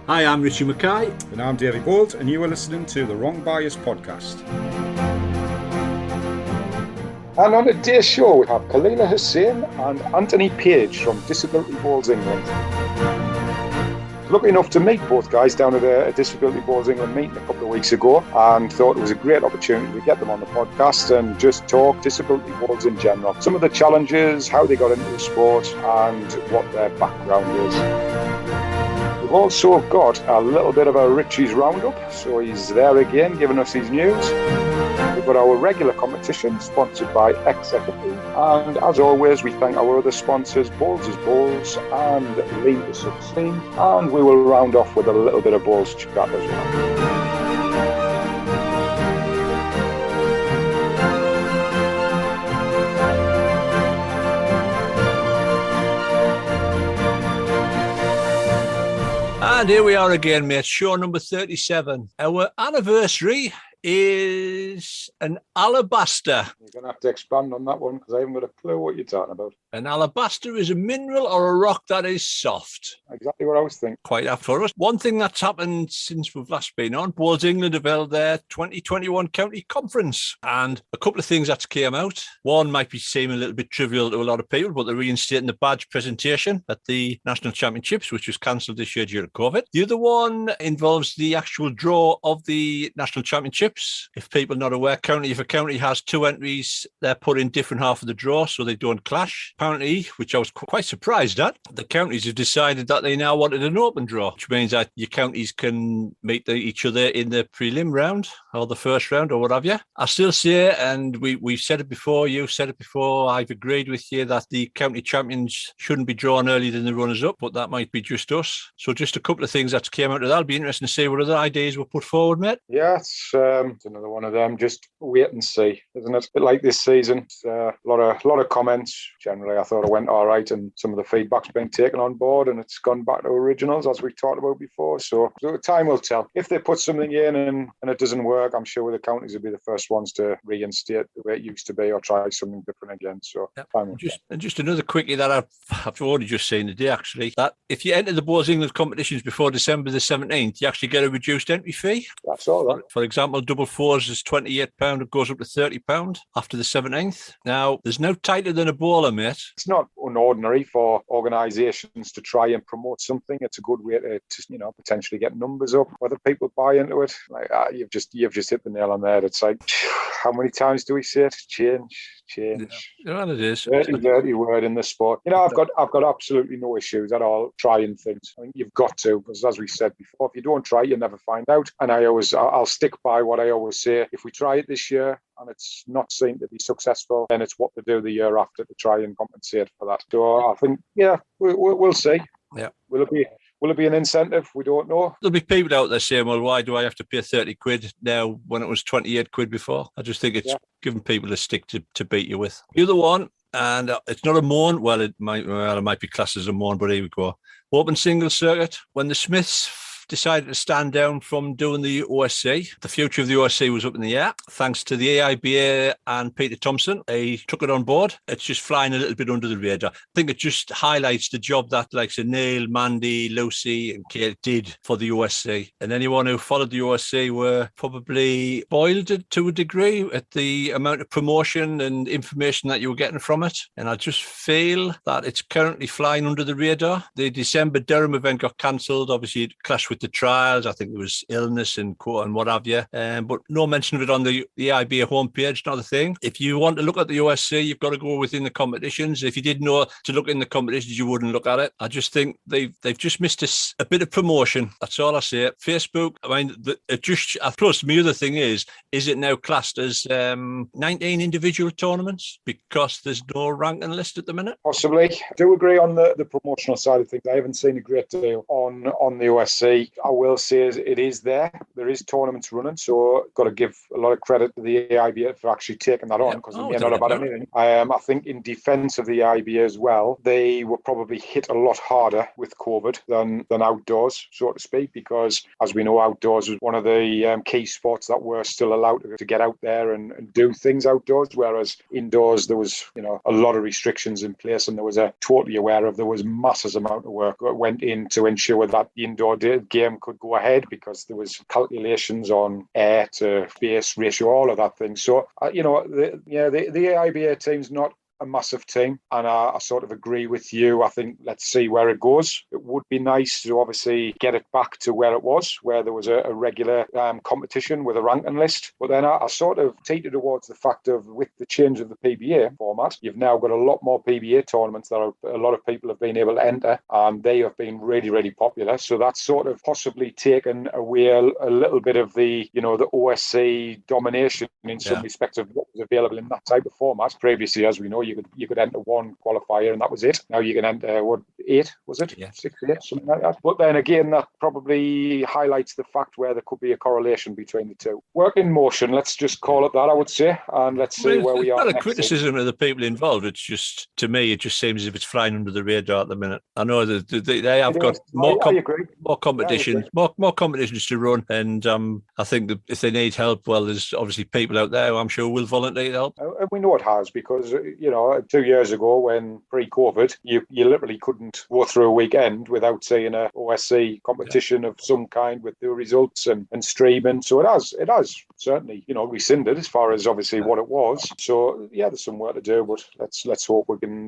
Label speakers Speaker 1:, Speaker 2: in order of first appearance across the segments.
Speaker 1: Hi, I'm Richie Mackay.
Speaker 2: And I'm Davey Bolt, and you are listening to the Wrong Bias podcast.
Speaker 3: And on today's show, we have Khalila, Hussain and Antony Page from Disability Bowls England. Lucky enough to meet both guys down at a Disability Bowls England meeting a couple of weeks ago, and thought it was a great opportunity to get them on the podcast and just talk disability bowls in general. Some of the challenges, how they got into the sport, and what their background is. We've also got a little bit of a Richie's roundup, so he's there again giving us his news. We've got our regular competition sponsored by Executive, and as always we thank our other sponsors, Bowls is Bowls and Lean to Succeed, and we will round off with a little bit of bowls chat as well.
Speaker 1: And here we are again, mate. Show number 37. Our anniversary is an alabaster.
Speaker 3: You're going to have to expand on that one because I haven't got a clue what you're talking about.
Speaker 1: An alabaster is a mineral or a rock that is soft.
Speaker 3: Exactly what I was thinking.
Speaker 1: Quite apt for us. One thing that's happened since we've last been on, Bowls England have held their 2021 county conference, and a couple of things that came out. One might be seeming a little bit trivial to a lot of people, but they're reinstating the badge presentation at the National Championships, which was cancelled this year due to COVID. The other one involves the actual draw of the National Championships. If people are not aware, if a county has two entries, they're put in different half of the draw so they don't clash. Apparently, which I was quite surprised at, the counties have decided that they now wanted an open draw, which means that your counties can meet each other in the prelim round or the first round or what have you. I still say, and we've said it before, you've said it before, I've agreed with you that the county champions shouldn't be drawn earlier than the runners-up, but that might be just us. So just a couple of things that came out of that. It'll be interesting to see what other ideas were put forward, mate.
Speaker 3: Yeah, it's another one of them. Just wait and see, isn't it? A bit like this season, a lot of comments. Generally, I thought it went all right, and some of the feedback's been taken on board, and it's gone back to originals as we talked about before. So time will tell. If they put something in and it doesn't work, I'm sure the counties will be the first ones to reinstate the way it used to be or try something different again. So time will tell.
Speaker 1: And just another quickie that I've already just seen today, actually, that if you enter the Bowls England competitions before December the 17th, you actually get a reduced entry fee.
Speaker 3: That's all right.
Speaker 1: For example, double fours is £28. It goes up to £30 after the 17th. Now, there's no tighter than a bowler, mate.
Speaker 3: It's not unordinary for organisations to try and promote something. It's a good way to potentially get numbers up. Whether people buy into it, you've just hit the nail on there. It's like, how many times do we say it? Change.
Speaker 1: Yeah, it is.
Speaker 3: Dirty word in the sport. I've got absolutely no issues at all trying things. I think you've got to, because as we said before, if you don't try, you never find out. And I'll stick by what I always say. If we try it this year and it's not seen to be successful, then it's what to do the year after to try and compensate for that. So I think, we'll see.
Speaker 1: Yeah.
Speaker 3: Will it be an incentive? We don't know.
Speaker 1: There'll be people out there saying, well, why do I have to pay 30 quid now when it was 28 quid before? I just think it's giving people a stick to beat you with. The other one, and it's not a mourn. Well, it might be classed as a mourn, but here we go. Open singles circuit. When the Smiths decided to stand down from doing the OSC, the future of the OSC was up in the air. Thanks to the AIBA and Peter Thompson, he took it on board. It's just flying a little bit under the radar. I think it just highlights the job that Neil, Mandy, Lucy and Kate did for the OSC. And anyone who followed the OSC were probably boiled to a degree at the amount of promotion and information that you were getting from it. And I just feel that it's currently flying under the radar. The December Durham event got cancelled. Obviously, it clashed with the trials. I think there was illness and what have you. But no mention of it on the IBA homepage, not a thing. If you want to look at the OSC, you've got to go within the competitions. If you didn't know to look in the competitions, you wouldn't look at it. I just think they've just missed a bit of promotion. That's all I say. Facebook, plus my other thing is it now classed as 19 individual tournaments because there's no ranking list at the minute?
Speaker 3: Possibly. I do agree on the promotional side of things. I haven't seen a great deal on the OSC. I will say it is there. There is tournaments running, so got to give a lot of credit to the AIBA for actually taking that on, because they're not about anything. I think in defence of the AIBA as well, they were probably hit a lot harder with COVID than outdoors, so to speak, because as we know, outdoors was one of the key sports that were still allowed to get out there and do things outdoors, whereas indoors there was a lot of restrictions in place, and there was there was massive amount of work that went in to ensure that the indoor game could go ahead because there was calculations on air to base ratio, all of that thing. So, the AIBA team's not a massive team, and I sort of agree with you. I think let's see where it goes. It would be nice to obviously get it back to where it was, where there was a regular competition with a ranking list. But then I sort of teeter towards the fact of, with the change of the PBA format, you've now got a lot more PBA tournaments that a lot of people have been able to enter, and they have been really, really popular. So that's sort of possibly taken away a little bit of the OSC domination in some respects of what was available in that type of format. Previously, as we know, you could enter one qualifier and that was it. Now you can enter 8, was it?
Speaker 1: Yeah.
Speaker 3: 6, 8, something like that. But then again, that probably highlights the fact where there could be a correlation between the two. Work in motion, let's just call it that, I would say, and let's see where we are.
Speaker 1: It's not a criticism of the people involved. It's just, to me, it just seems as if it's flying under the radar at the minute. I know that they have got more competitions, more competitions to run, and I think that if they need help, well, there's obviously people out there who I'm sure will volunteer to help.
Speaker 3: And we know it has, because 2 years ago, when pre-COVID, you literally couldn't go through a weekend without seeing a OSC competition of some kind with the results and streaming. So it has certainly rescinded as far as obviously what it was. So yeah, there's some work to do, but let's hope we can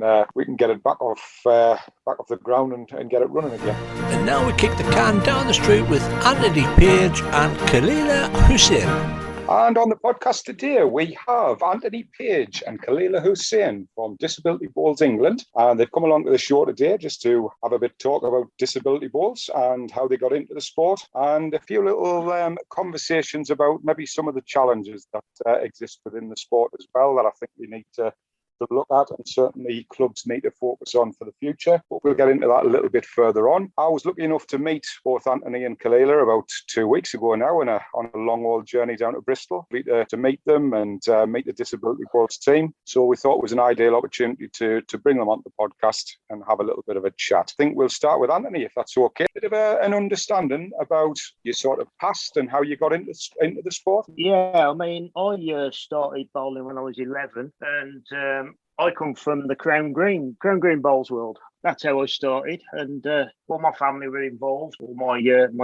Speaker 3: get it back off the ground and get it running again.
Speaker 1: And now we kick the can down the street with Antony Page and Khalila Hussain.
Speaker 3: And on the podcast today, we have Antony Page and Khalila Hussain from Disability Bowls England. And they've come along to the show today just to have a bit of talk about disability bowls and how they got into the sport, and a few little conversations about maybe some of the challenges that exist within the sport as well, that I think we need to look at, and certainly clubs need to focus on for the future. But we'll get into that a little bit further on. I was lucky enough to meet both Antony and Khalila about 2 weeks ago now on a long old journey down to Bristol to meet them and meet the Disability Bowls team. So we thought it was an ideal opportunity to bring them onto the podcast and have a little bit of a chat. I think we'll start with Antony, if that's okay. A bit of an understanding about your sort of past and how you got into the sport.
Speaker 4: Yeah, I mean, I started bowling when I was 11, and I come from the Crown Green Bowls world. That's how I started, and all my family were involved. All my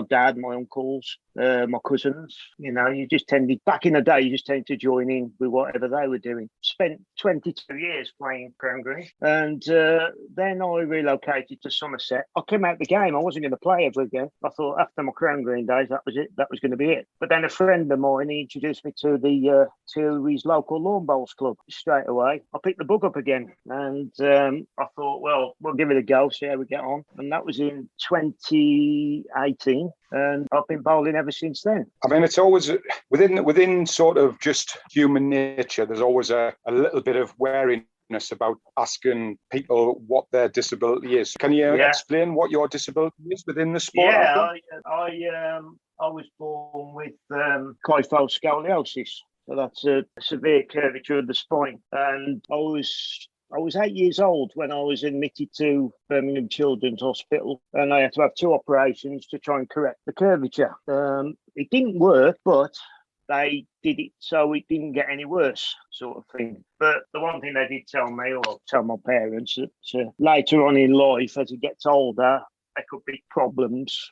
Speaker 4: dad, my uncles, my cousins. You just tended, back in the day, you just tended to join in with whatever they were doing. Spent 22 years playing Crown Green, and then I relocated to Somerset. I came out the game. I wasn't going to play ever again. I thought after my Crown Green days, that was it. That was going to be it. But then a friend of mine, he introduced me to his local lawn bowls club. Straight away, I picked the book up again, and I thought, well, we'll give it a go, see how we get on. And that was in 2018, and I've been bowling ever since then.
Speaker 3: I mean, it's always within sort of just human nature, there's always a little bit of wariness about asking people what their disability is. Can you explain what your disability is within the sport?
Speaker 4: Yeah, I was born with kyphoscoliosis. So that's a severe curvature of the spine. And I was 8 years old when I was admitted to Birmingham Children's Hospital, and I had to have 2 operations to try and correct the curvature. It didn't work, but they did it so it didn't get any worse, sort of thing. But the one thing they did tell me, or tell my parents, that later on in life, as it gets older, there could be problems,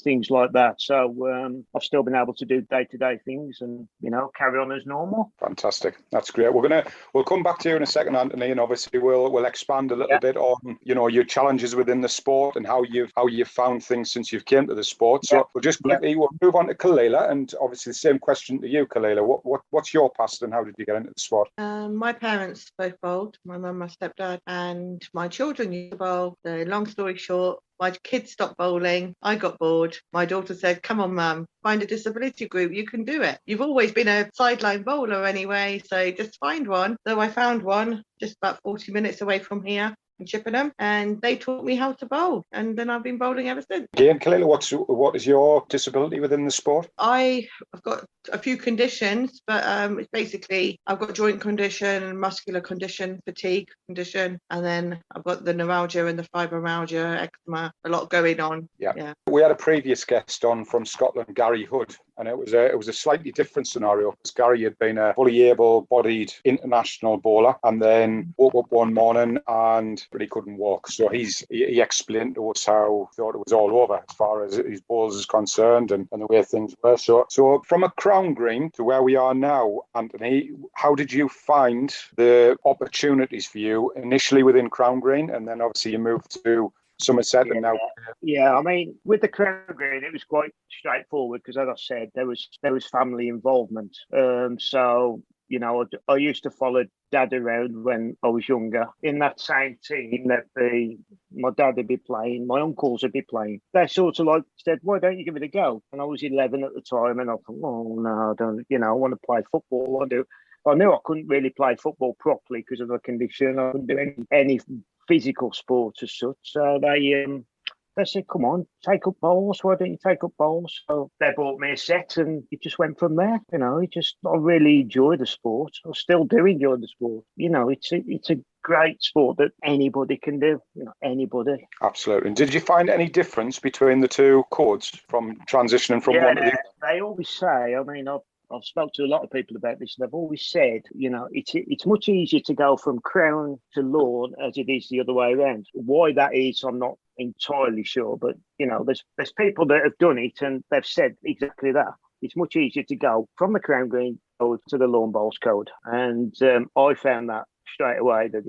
Speaker 4: things like that. So I've still been able to do day-to-day things and, carry on as normal.
Speaker 3: Fantastic. That's great. We'll come back to you in a second, Antony, and obviously we'll expand a little bit on, your challenges within the sport and how you've found things since you've came to the sport. So we'll just quickly we'll move on to Khalila, and obviously the same question to you, Khalila. What's your past and how did you get into the sport?
Speaker 5: My parents both bowled, my mum, my stepdad, and my children used to bowl. So long story short, my kids stopped bowling. I got bored. My daughter said, come on, Mum, find a disability group. You can do it. You've always been a sideline bowler anyway, so just find one. So I found one just about 40 minutes away from here in Chippenham, and they taught me how to bowl. And then I've been bowling ever since.
Speaker 3: Again, Khalila, what is your disability within the sport?
Speaker 5: I've got a few conditions, but it's basically I've got joint condition, muscular condition, fatigue condition, and then I've got the neuralgia and the fibromyalgia, eczema, a lot going on.
Speaker 3: Yeah. We had a previous guest on from Scotland, Gary Hood, and it was a slightly different scenario because Gary had been a fully able-bodied international bowler, and then woke up one morning and really couldn't walk. So he explained to us how he thought it was all over as far as his bowls is concerned and the way things were. So from a crown green to where we are now, Antony, how did you find the opportunities for you initially within crown green, and then obviously you moved to Somerset and now?
Speaker 4: Yeah, I mean, with the crown green, it was quite straightforward because, as I said, there was family involvement. So you know, I used to follow Dad around when I was younger. In that same team, my dad would be playing, my uncles would be playing. They sort of like said, "Why don't you give it a go?" And I was 11 at the time, and I thought, "Oh no, I don't. You know, I want to play football. I knew I couldn't really play football properly because of the condition. I couldn't do any physical sports as such. So they said, "Come on, take up bowls. Why don't you take up bowls?" So they bought me a set, and it just went from there. You know, I really enjoy the sport. I still do enjoy the sport. You know, it's a great sport that anybody can do. You know, anybody.
Speaker 3: Absolutely. And did you find any difference between the two codes from transitioning from one to the other?
Speaker 4: They always say. I mean, I've spoke to a lot of people about this, and they've always said, you know, it's much easier to go from crown to lawn as it is the other way around. Why that is, I'm not entirely sure, but you know, there's people that have done it and they've said exactly that. It's much easier to go from the crown green code to the lawn bowls code, and I found that straight away that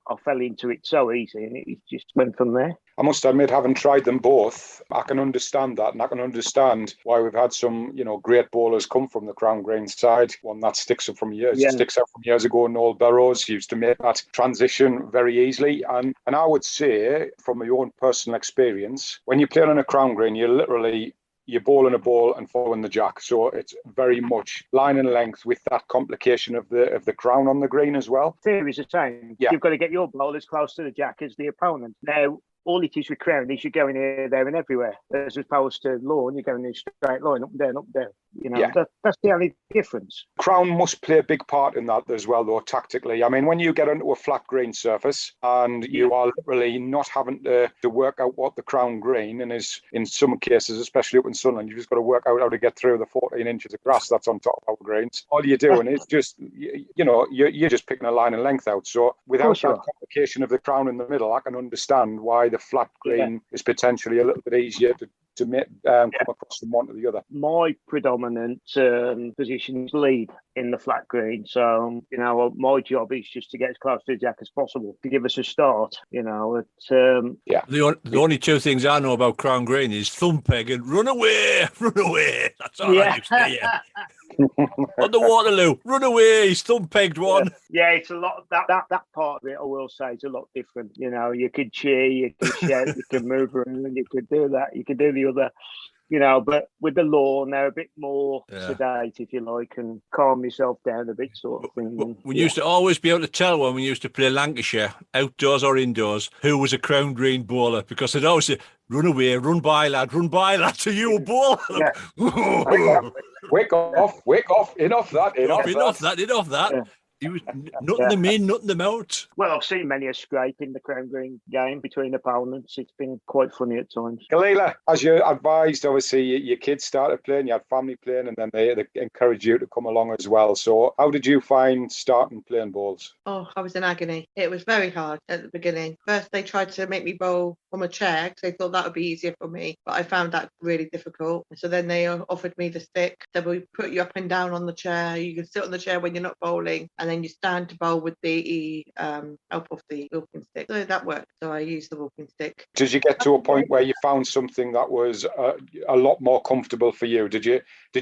Speaker 4: I fell into it so easy, and it just went from there.
Speaker 3: I must admit, having tried them both, I can understand that, and I can understand why we've had some, you know, great bowlers come from the crown green side. One that sticks out from years ago, Noel Burrows used to make that transition very easily. And I would say, from my own personal experience, when you're playing on a crown green, you're bowling a ball and following the jack. So it's very much line and length with that complication of the crown on the green as well.
Speaker 4: Theory's the same.
Speaker 3: Yeah.
Speaker 4: You've got to get your ball as close to the jack as the opponent. Now, all it is with crown is you're going here, there and everywhere. As opposed to lawn, you're going in a straight line, up and down, up and down. You know, that's the only difference.
Speaker 3: Crown must play a big part in that as well, though, tactically. I mean, when you get onto a flat green surface and you are literally not having to work out what the crown green, and is in some cases, especially up in Sunderland, you've just got to work out how to get through the 14 inches of grass that's on top of our greens. All you're doing is just, you know, you're just picking a line and length out. So without that complication of the crown in the middle, I can understand why the flat green is potentially a little bit easier to come across from one to the other.
Speaker 4: My predominant position is lead in the flat green. So, you know, my job is just to get as close to the jack as possible to give us a start, you know.
Speaker 1: The only two things I know about crown green is thumb peg and run away. That's all I used to hear. On the Waterloo, run away, he's thumb pegged one.
Speaker 4: Yeah, it's a lot. That part of it, I will say, is a lot different. You know, you could cheer, you could shout, you could move around, you could do that, you could do the other. You know, but with the lawn, they're a bit more sedate, if you like, and calm yourself down a bit, sort of thing.
Speaker 1: We used to always be able to tell when we used to play Lancashire, outdoors or indoors, who was a crown green bowler, because they'd always say, "Run away, run by, lad, to you, ball."
Speaker 3: Yeah. Wake off, enough that.
Speaker 1: Yeah. He was nutting them in, nutting them out.
Speaker 4: Well, I've seen many a scrape in the crown green game between opponents. It's been quite funny at times.
Speaker 3: Khalila, as you advised, obviously your kids started playing, you had family playing, and then they encouraged you to come along as well. So how did you find starting playing bowls?
Speaker 5: Oh, I was in agony. It was very hard at the beginning. First, they tried to make me bowl from a chair because they thought that would be easier for me, but I found that really difficult. So then they offered me the stick. So we put you up and down on the chair. You can sit on the chair when you're not bowling, and then you stand to bowl with the help of the walking stick. So that worked. So I used the walking stick.
Speaker 3: Did you get to a point where you found something that was a lot more comfortable for you? Did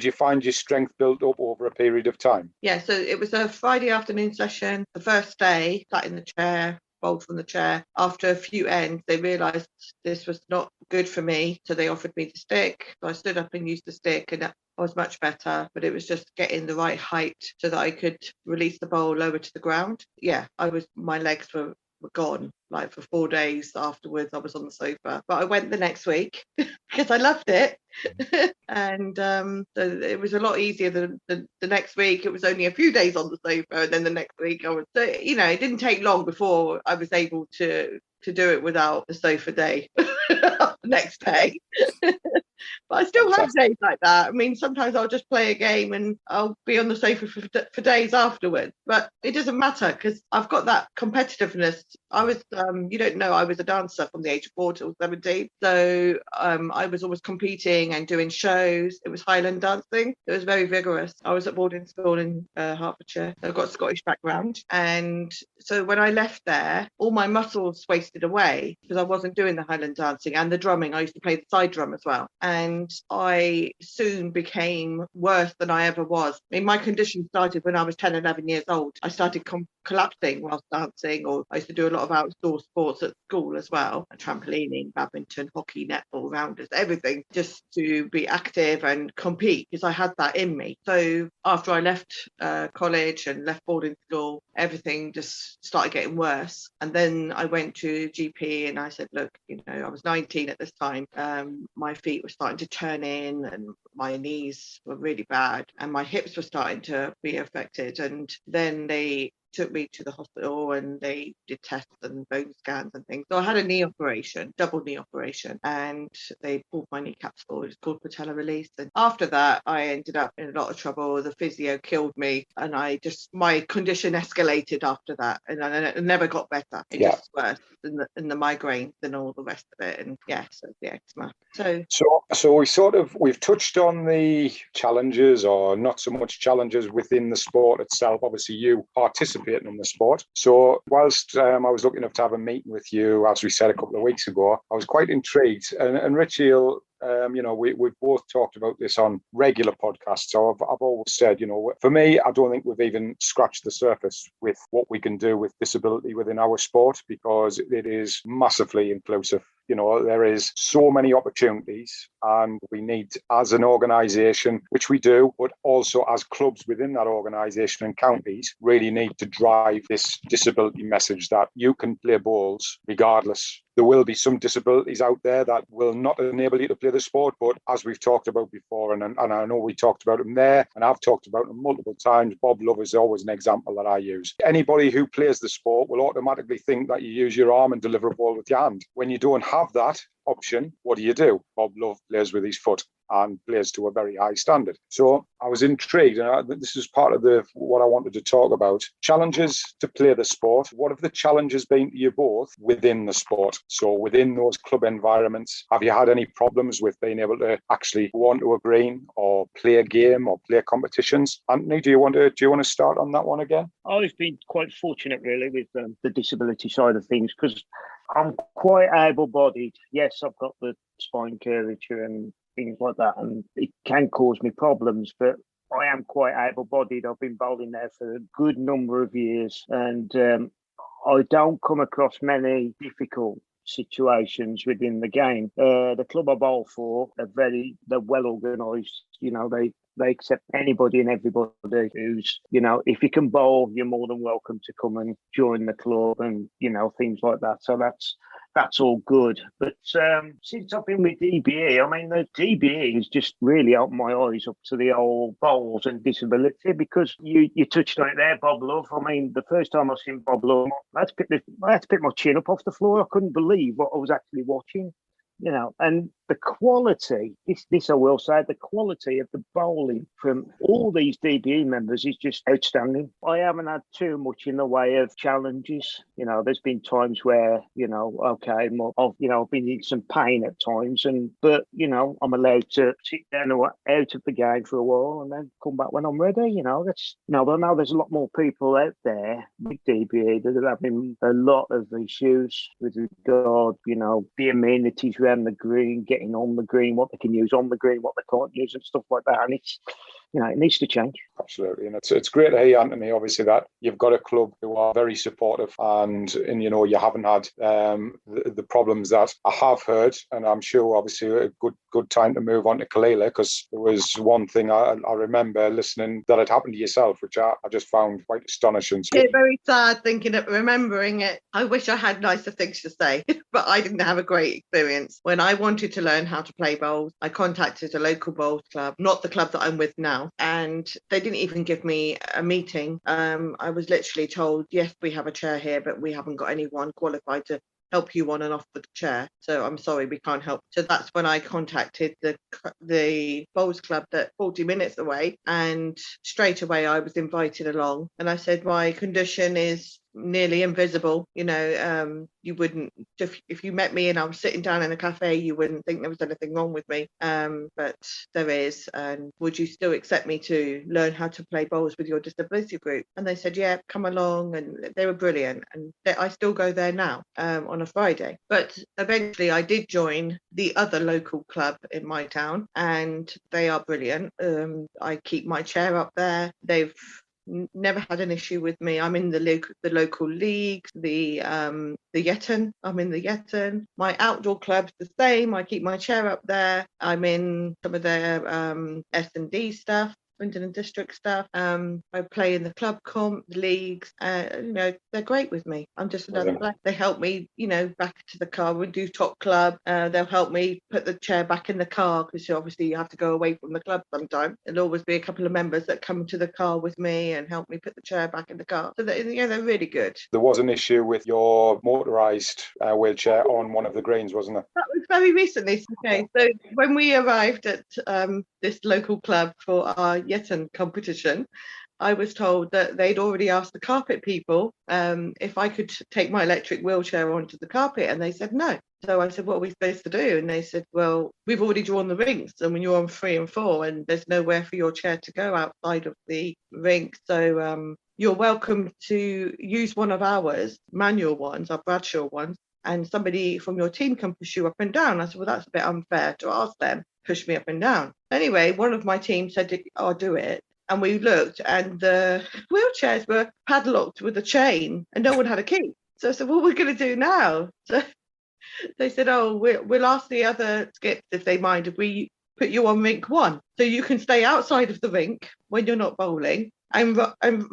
Speaker 3: you find your strength built up over a period of time?
Speaker 5: Yeah, so it was a Friday afternoon session. The first day, sat in the chair, bowled from the chair. After a few ends, they realised this was not good for me, so they offered me the stick. So I stood up and used the stick, and I was much better, but it was just getting the right height so that I could release the bowl lower to the ground. Yeah, my legs were gone. Like for 4 days afterwards, I was on the sofa. But I went the next week because I loved it. And so it was a lot easier than the next week. It was only a few days on the sofa, and then the next week it didn't take long before I was able to do it without the sofa day next day. But I still have days like that. I mean, sometimes I'll just play a game and I'll be on the sofa for days afterwards. But it doesn't matter because I've got that competitiveness. I was, you don't know, I was a dancer from the age of 4 till 17. So I was always competing and doing shows. It was Highland dancing. It was very vigorous. I was at boarding school in Hertfordshire. So I've got a Scottish background. And so when I left there, all my muscles wasted away because I wasn't doing the Highland dancing and the drumming. I used to play the side drum as well. And I soon became worse than I ever was. I mean, my condition started when I was 10, 11 years old. I started collapsing whilst dancing, or I used to do a lot of outdoor sports at school as well, trampolining, badminton, hockey, netball, rounders, everything, just to be active and compete because I had that in me. So after I left college and left boarding school, everything just started getting worse. And then I went to GP and I said, look, I was 19 at this time. My feet were starting to turn in and my knees were really bad and my hips were starting to be affected. And then they took me to the hospital and they did tests and bone scans and things. So I had a knee operation, double knee operation, and they pulled my kneecaps forward. It's called patella release. And after that, I ended up in a lot of trouble. The physio killed me and my condition escalated after that. And it never got better. It just worse than the migraine than all the rest of it. And so the eczema.
Speaker 3: So we've touched on the challenges or not so much challenges within the sport itself. Obviously, you participating in the sport. So whilst I was lucky enough to have a meeting with you, as we said a couple of weeks ago, I was quite intrigued. And Richie, we've both talked about this on regular podcasts. So I've always said, for me, I don't think we've even scratched the surface with what we can do with disability within our sport because it is massively inclusive. There is so many opportunities and we need, as an organisation, which we do, but also as clubs within that organisation and counties, really need to drive this disability message that you can play bowls regardless. There will be some disabilities out there that will not enable you to play the sport, but as we've talked about before, and I know we talked about him there, and I've talked about him multiple times, Bob Love is always an example that I use. Anybody who plays the sport will automatically think that you use your arm and deliver a ball with your hand. When you don't have that option, what do? Bob Love plays with his foot and plays to a very high standard. So I was intrigued, and this is part of what I wanted to talk about. Challenges to play the sport. What have the challenges been to you both within the sport? So within those club environments, have you had any problems with being able to actually go onto a green or play a game or play competitions? Antony, do you want to start on that one again?
Speaker 4: I've been quite fortunate really with the disability side of things because I'm quite able-bodied. Yes, I've got the spine curvature and things like that, and it can cause me problems, but I am quite able-bodied. I've been bowling there for a good number of years, and I don't come across many difficult situations within the game. The club I bowl for, they're well organised. They accept anybody and everybody who's, if you can bowl, you're more than welcome to come and join the club and, things like that. So that's all good. But since I've been with DBE, I mean, the DBE has just really opened my eyes up to the old bowls and disability because you touched on it there, Bob Love. I mean, the first time I seen Bob Love, I had to pick my chin up off the floor. I couldn't believe what I was actually watching. And the quality, this I will say, the quality of the bowling from all these DBE members is just outstanding. I haven't had too much in the way of challenges. There's been times where, I've been in some pain at times, but I'm allowed to sit down or out of the game for a while and then come back when I'm ready. But now there's a lot more people out there with DBE that are having a lot of issues with regard, the amenities around the green, getting on the green, what they can use on the green, what they can't use and stuff like that. And it's, it needs to change.
Speaker 3: Absolutely. And it's great to hear, Antony, obviously, that you've got a club who are very supportive and you haven't had the problems that I have heard. And I'm sure, obviously, a good time to move on to Khalila, because there was one thing I remember listening that had happened to yourself, which I just found quite astonishing.
Speaker 5: Yeah, very sad remembering it. I wish I had nicer things to say, but I didn't have a great experience. When I wanted to learn how to play bowls, I contacted a local bowls club, not the club that I'm with now, and they didn't even give me a meeting. I was literally told, yes, we have a chair here, but we haven't got anyone qualified to help you on and off the chair. So I'm sorry, we can't help. So that's when I contacted the bowls club that's 40 minutes away, and straight away I was invited along. And I said, my condition is nearly invisible. You wouldn't, if you met me and I was sitting down in a cafe, you wouldn't think there was anything wrong with me. But there is. And would you still accept me to learn how to play bowls with your disability group? And they said, yeah, come along. And they were brilliant. And I still go there now on a Friday. But eventually I did join the other local club in my town, and they are brilliant. I keep my chair up there. They've never had an issue with me. I'm in the local league, the Yetton. I'm in the Yetton. My outdoor club's the same. I keep my chair up there. I'm in some of their S&D stuff, Swindon and District stuff. I play in the club comp, the leagues. They're great with me. I'm just another player. They help me, back to the car. We do top club. They'll help me put the chair back in the car, because obviously you have to go away from the club sometimes. There'll always be a couple of members that come to the car with me and help me put the chair back in the car. So they're really good.
Speaker 3: There was an issue with your motorised wheelchair on one of the greens, wasn't there?
Speaker 5: That was very recently. Okay, so when we arrived at this local club for our Yetton competition, I was told that they'd already asked the carpet people if I could take my electric wheelchair onto the carpet, and they said no. So I said, what are we supposed to do? And they said, well, we've already drawn the rinks, and when you're on 3 and 4, and there's nowhere for your chair to go outside of the rink. So you're welcome to use one of ours, manual ones, our Bradshaw ones, and somebody from your team can push you up and down. I said, well, that's a bit unfair to ask them, push me up and down. Anyway, one of my team said, I'll do it. And we looked, and the wheelchairs were padlocked with a chain, and no one had a key. So I said, what are we going to do now? So they said, oh, we'll ask the other skips if they mind if we put you on rink 1. So you can stay outside of the rink when you're not bowling and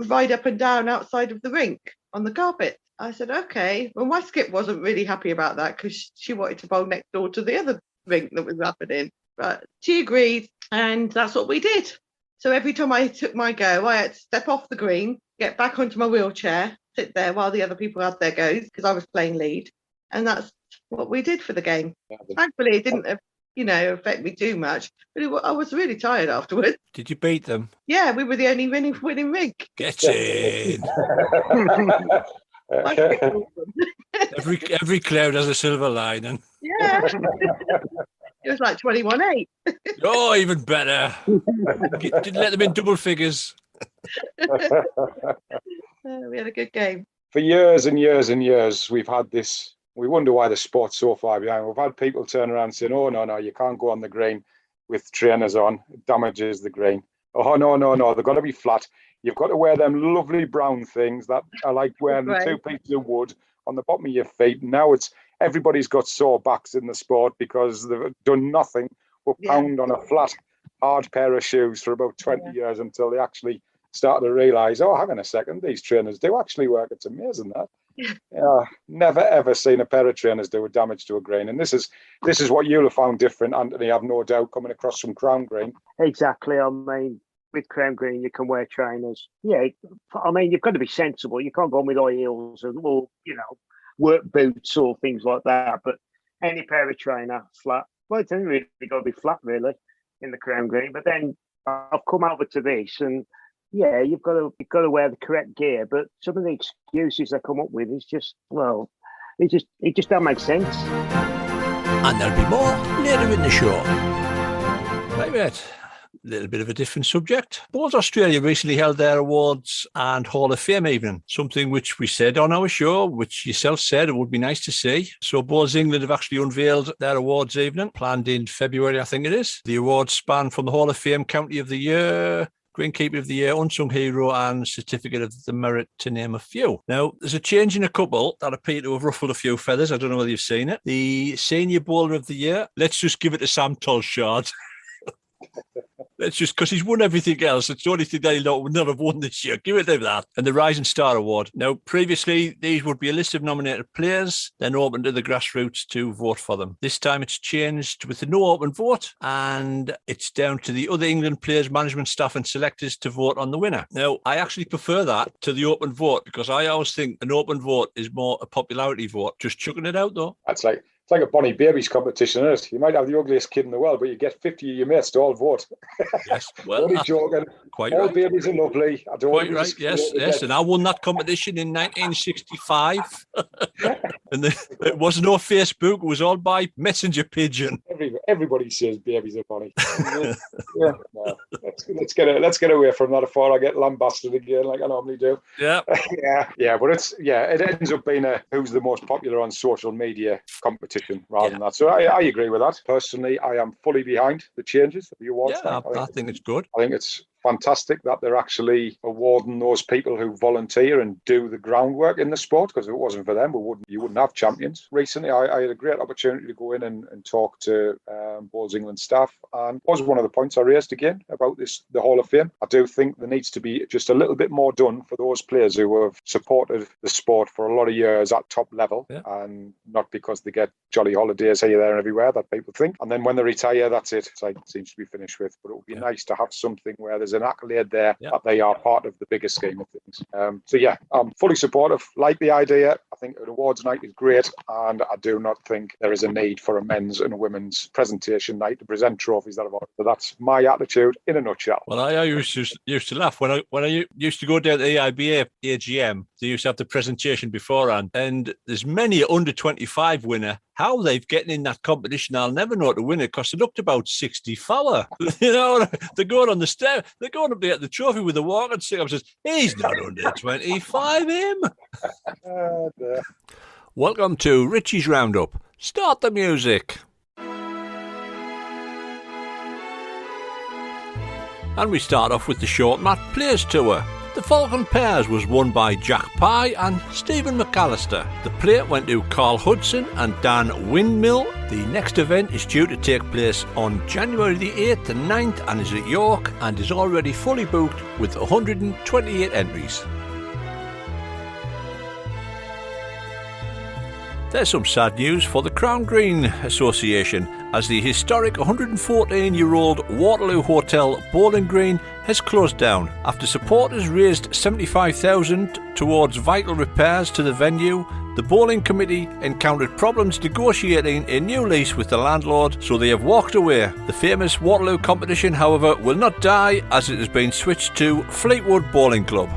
Speaker 5: ride up and down outside of the rink on the carpet. I said, okay. Well, my skip wasn't really happy about that, because she wanted to bowl next door to the other rink that was happening. But she agreed, and that's what we did. So every time I took my go, I had to step off the green, get back onto my wheelchair, sit there while the other people had their goes, because I was playing lead. And that's what we did for the game. Thankfully, it didn't affect me too much, but I was really tired afterwards.
Speaker 1: Did you beat them?
Speaker 5: Yeah, we were the only winning rink.
Speaker 1: Get in. Every cloud has a silver lining.
Speaker 5: Yeah. It was like 21-8.
Speaker 1: Oh, even better. Didn't let them in double figures.
Speaker 5: We had a good game.
Speaker 3: For years and years and years, we've had this. We wonder why the sport's so far behind. We've had people turn around saying, oh, no, you can't go on the green with trainers on. It damages the green. Oh, no, they've got to be flat. You've got to wear them lovely brown things that are like wearing
Speaker 5: Right.
Speaker 3: 2 pieces of wood on the bottom of your feet. Now everybody's got sore backs in the sport because they've done nothing but pound on a flat, hard pair of shoes for about 20 years until they actually start to realise, oh, hang on a second, these trainers do actually work. It's amazing that. Never ever seen a pair of trainers do a damage to a green. And this is what you'll have found different, Antony, I've no doubt, coming across from Crown Green.
Speaker 4: Exactly. I mean, with Crown Green, you can wear trainers. Yeah, I mean, you've got to be sensible. You can't go on with high heels or, work boots or things like that. But any pair of trainer, flat. Well, it doesn't really got to be flat, really, in the Crown Green. But then I've come over to this, and yeah, you've got to wear the correct gear. But some of the excuses they come up with is just, well, it just don't make sense.
Speaker 1: And there'll be more later in the show. Right, mate. A little bit of a different subject. Bowls Australia recently held their awards and Hall of Fame evening, something which we said on our show, which yourself said it would be nice to see. So Bowls England have actually unveiled their awards evening, planned in February, I think it is. The awards span from the Hall of Fame County of the Year, Greenkeeper of the Year, Unsung Hero and Certificate of the Merit, to name a few. Now, there's a change in a couple that appear to have ruffled a few feathers. I don't know whether you've seen it. The Senior Bowler of the Year, let's just give it to Sam Tulshard. It's just because he's won everything else. It's the only thing that he'll not have won this year. Give it to that. And the Rising Star Award. Now, previously, these would be a list of nominated players, then open to the grassroots to vote for them. This time it's changed with the no open vote, and it's down to the other England players, management staff and selectors to vote on the winner. Now, I actually prefer that to the open vote because I always think an open vote is more a popularity vote. Just chucking it out, though.
Speaker 3: It's like a Bonnie Babies competition, isn't it? You might have the ugliest kid in the world, but you get 50 of your mates to all vote.
Speaker 1: Yes, well,
Speaker 3: only joking.
Speaker 1: Quite
Speaker 3: all
Speaker 1: right.
Speaker 3: Babies are lovely. I don't
Speaker 1: Quite right. Yes. And I won that competition in 1965. And it was no Facebook. It was all by messenger pigeon.
Speaker 3: Everybody says babies are funny. Yeah. No, let's get away from that before I get lambasted again, like I normally do.
Speaker 1: Yeah.
Speaker 3: Yeah. But it ends up being a who's the most popular on social media competition rather than that. So I agree with that. Personally, I am fully behind the changes of the awards.
Speaker 1: Yeah, I think it's good.
Speaker 3: I think it's fantastic that they're actually awarding those people who volunteer and do the groundwork in the sport, because if it wasn't for them, you wouldn't have champions. Recently, I had a great opportunity to go in and talk to Bowls England staff, and was one of the points I raised again about the Hall of Fame. I do think there needs to be just a little bit more done for those players who have supported the sport for a lot of years at top level, and not because they get jolly holidays here, there and everywhere that people think. And then when they retire, that's it. It seems to be finished with. But it would be nice to have something where there's an accolade there that they are part of the bigger scheme of things. I'm fully supportive, like the idea. I think an awards night is great, and I do not think there is a need for a men's and a women's presentation night to present trophies that have won. So that's my attitude in a nutshell.
Speaker 1: Well, I used to laugh when I used to go down to the EIBA AGM. They used to have the presentation beforehand, and there's many under 25 winner. How they've gotten in that competition, I'll never know to win it, because they looked about 60 foul. They're going on the stair. They're going up there at the trophy with the walking stick. I says, he's not under 25, him. Welcome to Richie's Roundup. Start the music. And we start off with the Short Mat Players Tour. The Falcon Pairs was won by Jack Pye and Stephen McAllister. The plate went to Carl Hudson and Dan Windmill. The next event is due to take place on January the 8th and 9th and is at York and is already fully booked with 128 entries. There's some sad news for the Crown Green Association, as the historic 114-year-old Waterloo Hotel Bowling Green has closed down. After supporters raised $75,000 towards vital repairs to the venue, the bowling committee encountered problems negotiating a new lease with the landlord, so they have walked away. The famous Waterloo competition, however, will not die, as it has been switched to Fleetwood Bowling Club.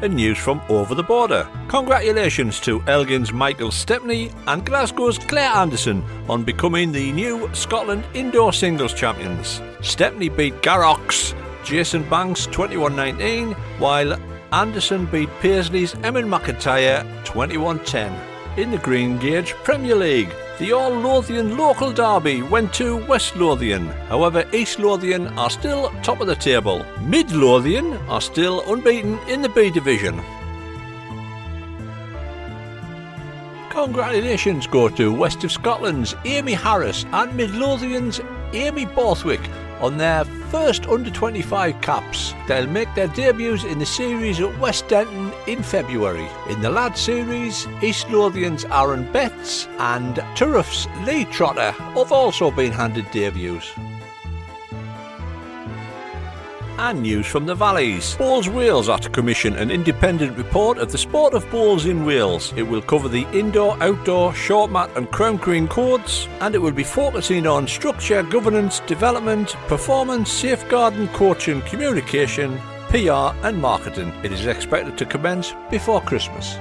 Speaker 1: And news from over the border. Congratulations to Elgin's Michael Stepney and Glasgow's Claire Anderson on becoming the new Scotland indoor singles champions. Stepney beat Garrock's Jason Banks 21-19, while Anderson beat Paisley's Emin McIntyre 21-10. In the Green Gauge Premier League, the All Lothian local derby went to West Lothian. However, East Lothian are still top of the table. Mid Lothian are still unbeaten in the B Division. Congratulations go to West of Scotland's Amy Harris and Mid Lothian's Amy Borthwick on their first under-25 caps. They'll make their debuts in the series at West Denton in February. In the lad series, East Lothian's Aaron Betts and Turriff's Lee Trotter have also been handed debuts. And news from the valleys. Bowls Wales are to commission an independent report of the sport of bowls in Wales. It will cover the indoor, outdoor, short mat and crown green codes, and it will be focusing on structure, governance, development, performance, safeguarding, coaching, communication, PR and marketing. It is expected to commence before Christmas.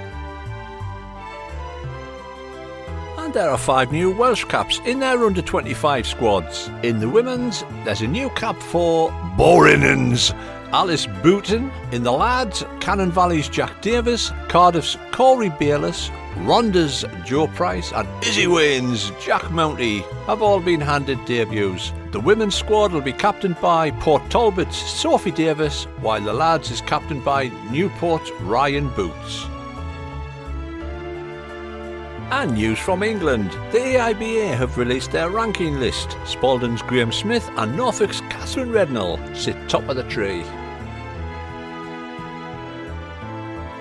Speaker 1: And there are 5 new Welsh caps in their under-25 squads. In the women's, there's a new cap for Borinans, Alice Booton. In the lads, Cannon Valley's Jack Davis, Cardiff's Corey Bayless, Rhonda's Joe Price and Izzy Wayne's Jack Mounty have all been handed debuts. The women's squad will be captained by Port Talbot's Sophie Davis, while the lads is captained by Newport's Ryan Boots. And news from England. The AIBA have released their ranking list. Spalding's Graham Smith and Norfolk's Catherine Rednall sit top of the tree.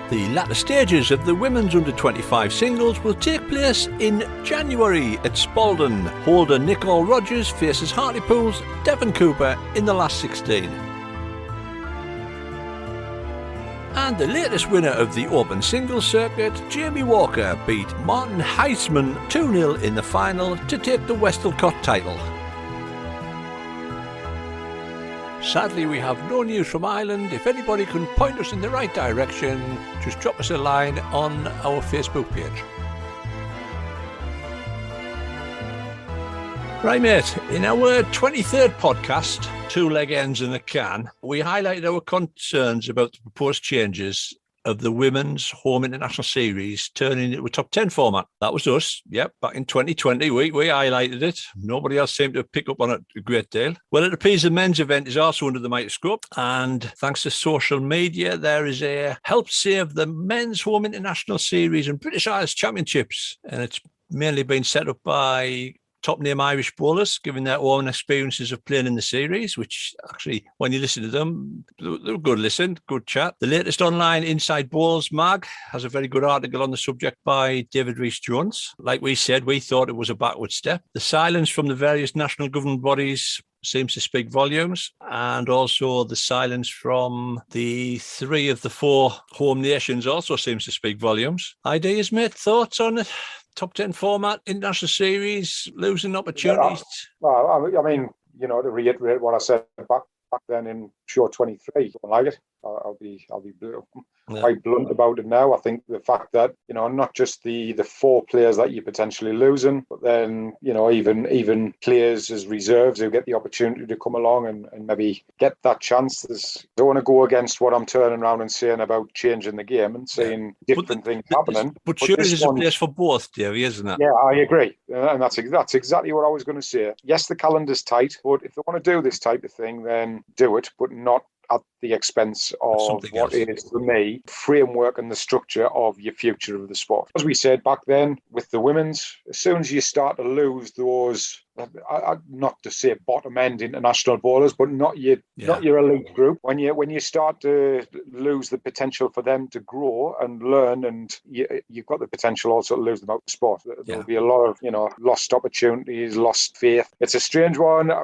Speaker 1: The latter stages of the women's under-25 singles will take place in January at Spalding. Holder Nicole Rogers faces Hartlepool's Devon Cooper in the last 16. And the latest winner of the Open Singles circuit, Jamie Walker, beat Martin Heisman 2-0 in the final to take the Westallcott title. Sadly, we have no news from Ireland. If anybody can point us in the right direction, just drop us a line on our Facebook page. Right, mate, in our 23rd podcast, Two Leg Ends in a Can, we highlighted our concerns about the proposed changes of the Women's Home International Series turning into a top 10 format. That was us. Yep, back in 2020, we highlighted it. Nobody else seemed to pick up on it a great deal. Well, it appears the men's event is also under the microscope, and thanks to social media, there is a help save the Men's Home International Series and British Isles Championships, and it's mainly been set up by top-name Irish bowlers, giving their own experiences of playing in the series, which actually, when you listen to them, they're good listen, good chat. The latest online Inside Bowls mag has a very good article on the subject by David Rees-Jones. Like we said, we thought it was a backward step. The silence from the various national government bodies seems to speak volumes, and also the silence from the 3 of the 4 home nations also seems to speak volumes. Ideas, mate? Thoughts on it? Top 10 format, international series, losing opportunities?
Speaker 3: Well, I mean, to reiterate what I said back then in show 23, I like it. I'll be quite blunt about it now. I think the fact that, not just the 4 players that you're potentially losing, but then, even players as reserves who get the opportunity to come along and maybe get that chance. I don't want to go against what I'm turning around and saying about changing the game and seeing different things happening.
Speaker 1: But sure, there's a place for both, Davey, isn't it?
Speaker 3: Yeah, I agree. And that's exactly what I was going to say. Yes, the calendar's tight, but if they want to do this type of thing, then do it, but not at the expense of what is, for me, framework and the structure of your future of the sport. As we said back then with the women's, as soon as you start to lose those, not to say bottom end international bowlers, but not your elite group, when you start to lose the potential for them to grow and learn, and you've got the potential also to lose them out of sport. There'll be a lot of lost opportunities, lost faith. It's a strange one. I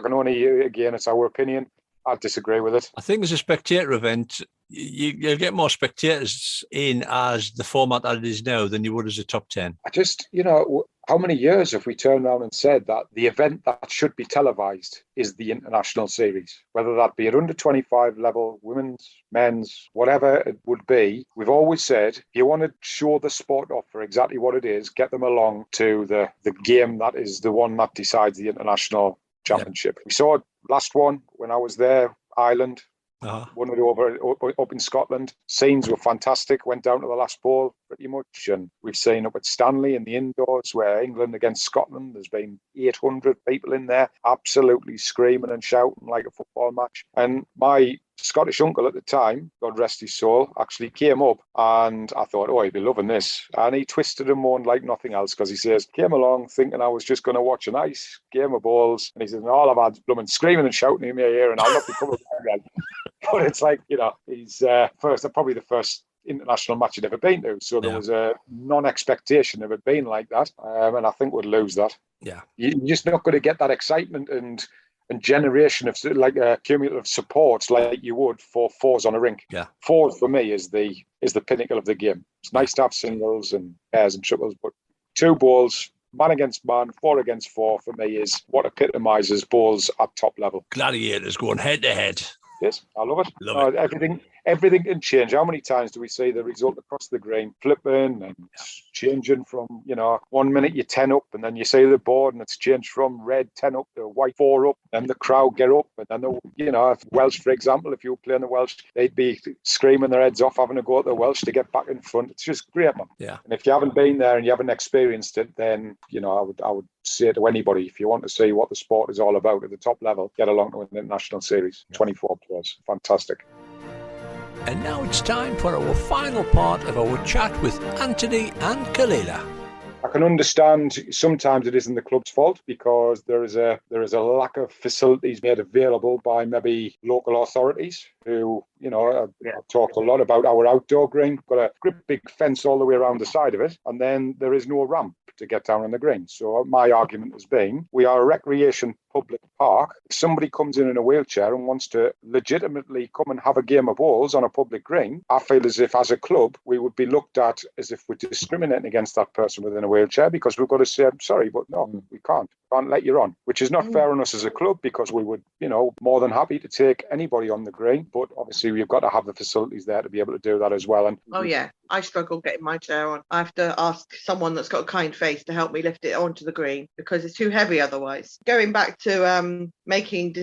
Speaker 3: can only, again, it's our opinion. I disagree with it.
Speaker 1: I think as a spectator event, you'll get more spectators in as the format that it is now than you would as a top 10.
Speaker 3: I just, how many years have we turned around and said that the event that should be televised is the international series? Whether that be at under 25 level, women's, men's, whatever it would be, we've always said, if you want to show the sport off for exactly what it is, get them along to the game that is the one that decides the international championship. We saw it last one when I was there, Ireland. Won it over up in Scotland. Scenes were fantastic. Went down to the last ball pretty much, and we've seen up at Stanley in the indoors where England against Scotland, there's been 800 people in there absolutely screaming and shouting like a football match. And my Scottish uncle at the time, God rest his soul, actually came up, and I thought, he'd be loving this. And he twisted and moaned like nothing else, because he says, came along thinking I was just going to watch a nice game of balls, and he says, all I've had blooming screaming and shouting in my ear, and I'll not be coming back again. But it's like, he's probably the first international match he'd ever been to, so there was a non-expectation of it being like that, and I think we'd lose that.
Speaker 1: Yeah,
Speaker 3: you're just not going to get that excitement and generation of like cumulative supports like you would for 4s on a rink.
Speaker 1: Yeah,
Speaker 3: 4 for me is the pinnacle of the game. It's nice to have singles and pairs and triples, but 2 balls, man against man, 4 against 4 for me is what epitomises balls at top level.
Speaker 1: Gladiators going head to head.
Speaker 3: Yes, I love it. Everything can change. How many times do we see the result across the green flipping and changing from, 1 minute you're 10 up, and then you see the board and it's changed from red 10 up to white 4 up, and the crowd get up, and then if Welsh, for example, if you were playing the Welsh, they'd be screaming their heads off having to go at the Welsh to get back in front. It's just great, man.
Speaker 1: Yeah.
Speaker 3: And if you haven't been there and you haven't experienced it, then I would say to anybody, if you want to see what the sport is all about at the top level, get along to an international series. 24 players, fantastic.
Speaker 1: And now it's time for our final part of our chat with Antony and Khalila.
Speaker 3: I can understand sometimes it isn't the club's fault because there is a lack of facilities made available by maybe local authorities who, I've talked a lot about our outdoor green. Got a great big fence all the way around the side of it, and then there is no ramp to get down on the green. So my argument has been, we are a recreation public park. If somebody comes in a wheelchair and wants to legitimately come and have a game of bowls on a public green, I feel as if as a club we would be looked at as if we're discriminating against that person within a wheelchair, because we've got to say, I'm sorry, but no, we can't let you on, which is not fair on us as a club, because we would, more than happy to take anybody on the green, but obviously we've got to have the facilities there to be able to do that as well. And
Speaker 5: I struggle getting my chair on. I have to ask someone that's got a kind face to help me lift it onto the green because it's too heavy otherwise. Going back to making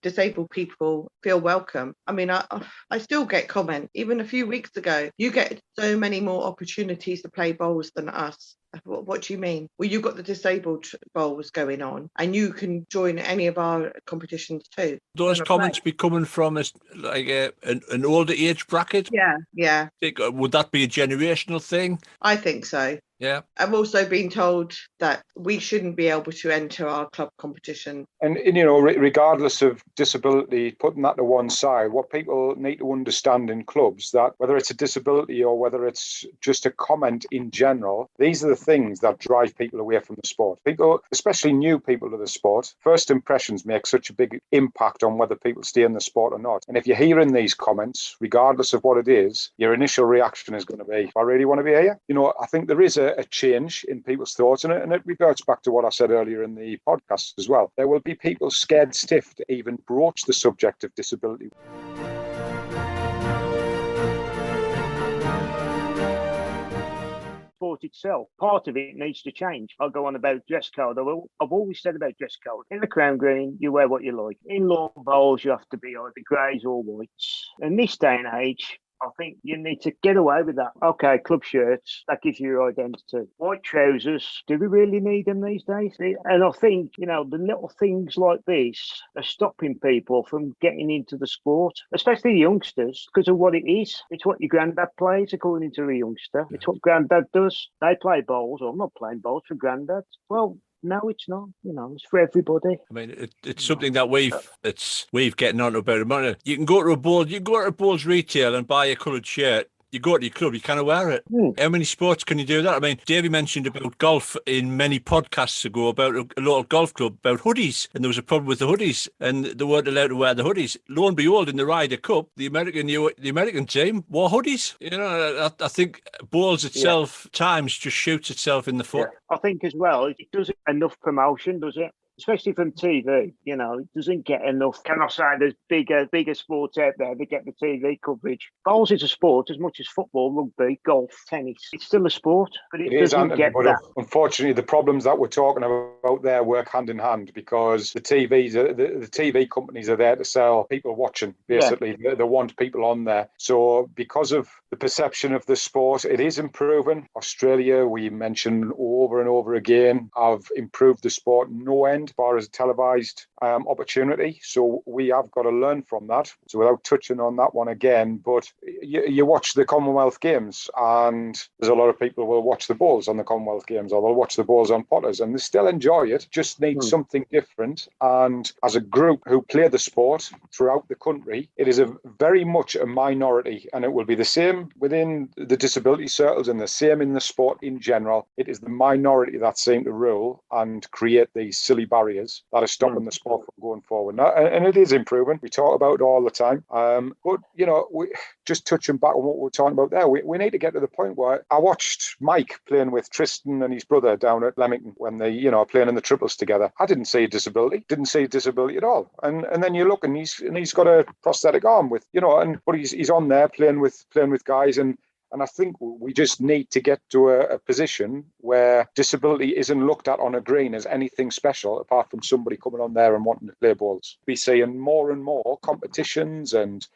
Speaker 5: disabled people feel welcome, I mean, I still get comment. Even a few weeks ago, you get so many more opportunities to play bowls than us. What do you mean? Well, you've got the disabled bowls going on and you can join any of our competitions too.
Speaker 1: Those comments be coming from an older age bracket?
Speaker 5: Yeah.
Speaker 1: Would that be a generational thing?
Speaker 5: I think so.
Speaker 1: Yeah.
Speaker 5: I've also been told that we shouldn't be able to enter our club competition.
Speaker 3: And regardless of disability, putting that to one side, what people need to understand in clubs, that whether it's a disability or whether it's just a comment in general, these are the things that drive people away from the sport. People, especially new people to the sport, first impressions make such a big impact on whether people stay in the sport or not. And if you're hearing these comments, regardless of what it is, your initial reaction is going to be, I really want to be here. I think there is a change in people's thoughts, and it reverts back to what I said earlier in the podcast as well. There will be people scared stiff to even broach the subject of disability.
Speaker 4: Sport itself, part of it needs to change. I'll go on about dress code. I've always said about dress code. In the Crown Green, you wear what you like. In lawn bowls, you have to be either greys or whites. In this day and age, I think you need to get away with that. Okay, club shirts, that gives you your identity. White trousers, do we really need them these days? And I think, the little things like this are stopping people from getting into the sport, especially youngsters, because of what it is. It's what your granddad plays, according to a youngster. It's what granddad does. They play bowls, or I'm not playing bowls for granddad. Well, no, it's not. It's for everybody.
Speaker 1: I mean, it's something that we've getting on about it. You can go to a bowls retail and buy a coloured shirt. You go to your club, you can't wear it. How many sports can you do that? I mean, Davey mentioned about golf in many podcasts ago about a local golf club, about hoodies, and there was a problem with the hoodies, and they weren't allowed to wear the hoodies. Lo and behold, in the Ryder Cup, the American team wore hoodies. I think bowls itself times just shoots itself in the foot.
Speaker 4: Yeah. I think as well, it doesn't enough promotion, does it? Especially from TV, it doesn't get enough. Can I say there's bigger sports out there that get the TV coverage? Bowls is a sport as much as football, rugby, golf, tennis. It's still a sport, but it doesn't get that.
Speaker 3: Unfortunately, the problems that we're talking about there work hand in hand, because the TV companies are there to sell people watching, basically. Yeah. They want people on there. So because of the perception of the sport, it is improving. Australia, we mentioned over and over again, have improved the sport no end as far as televised opportunity. So we have got to learn from that. So without touching on that one again, but you watch the Commonwealth Games, and there's a lot of people who will watch the bowls on the Commonwealth Games, or they'll watch the bowls on Potters, and they still enjoy it, just need something different. And as a group who play the sport throughout the country, it is very much a minority, and it will be the same within the disability circles and the same in the sport in general. It is the minority that seem to rule and create these silly barriers that are stopping the sport from going forward. And it is improving. We talk about it all the time. But, we just touching back on what we were talking about there, we need to get to the point where I watched Mike playing with Tristan and his brother down at Leamington when they, playing in the triples together. I didn't see a disability. Didn't see a disability at all. And then you look and he's got a prosthetic arm with, but he's on there playing with guys. And I think we just need to get to a position where disability isn't looked at on a green as anything special, apart from somebody coming on there and wanting to play balls. Be seeing more and more competitions and,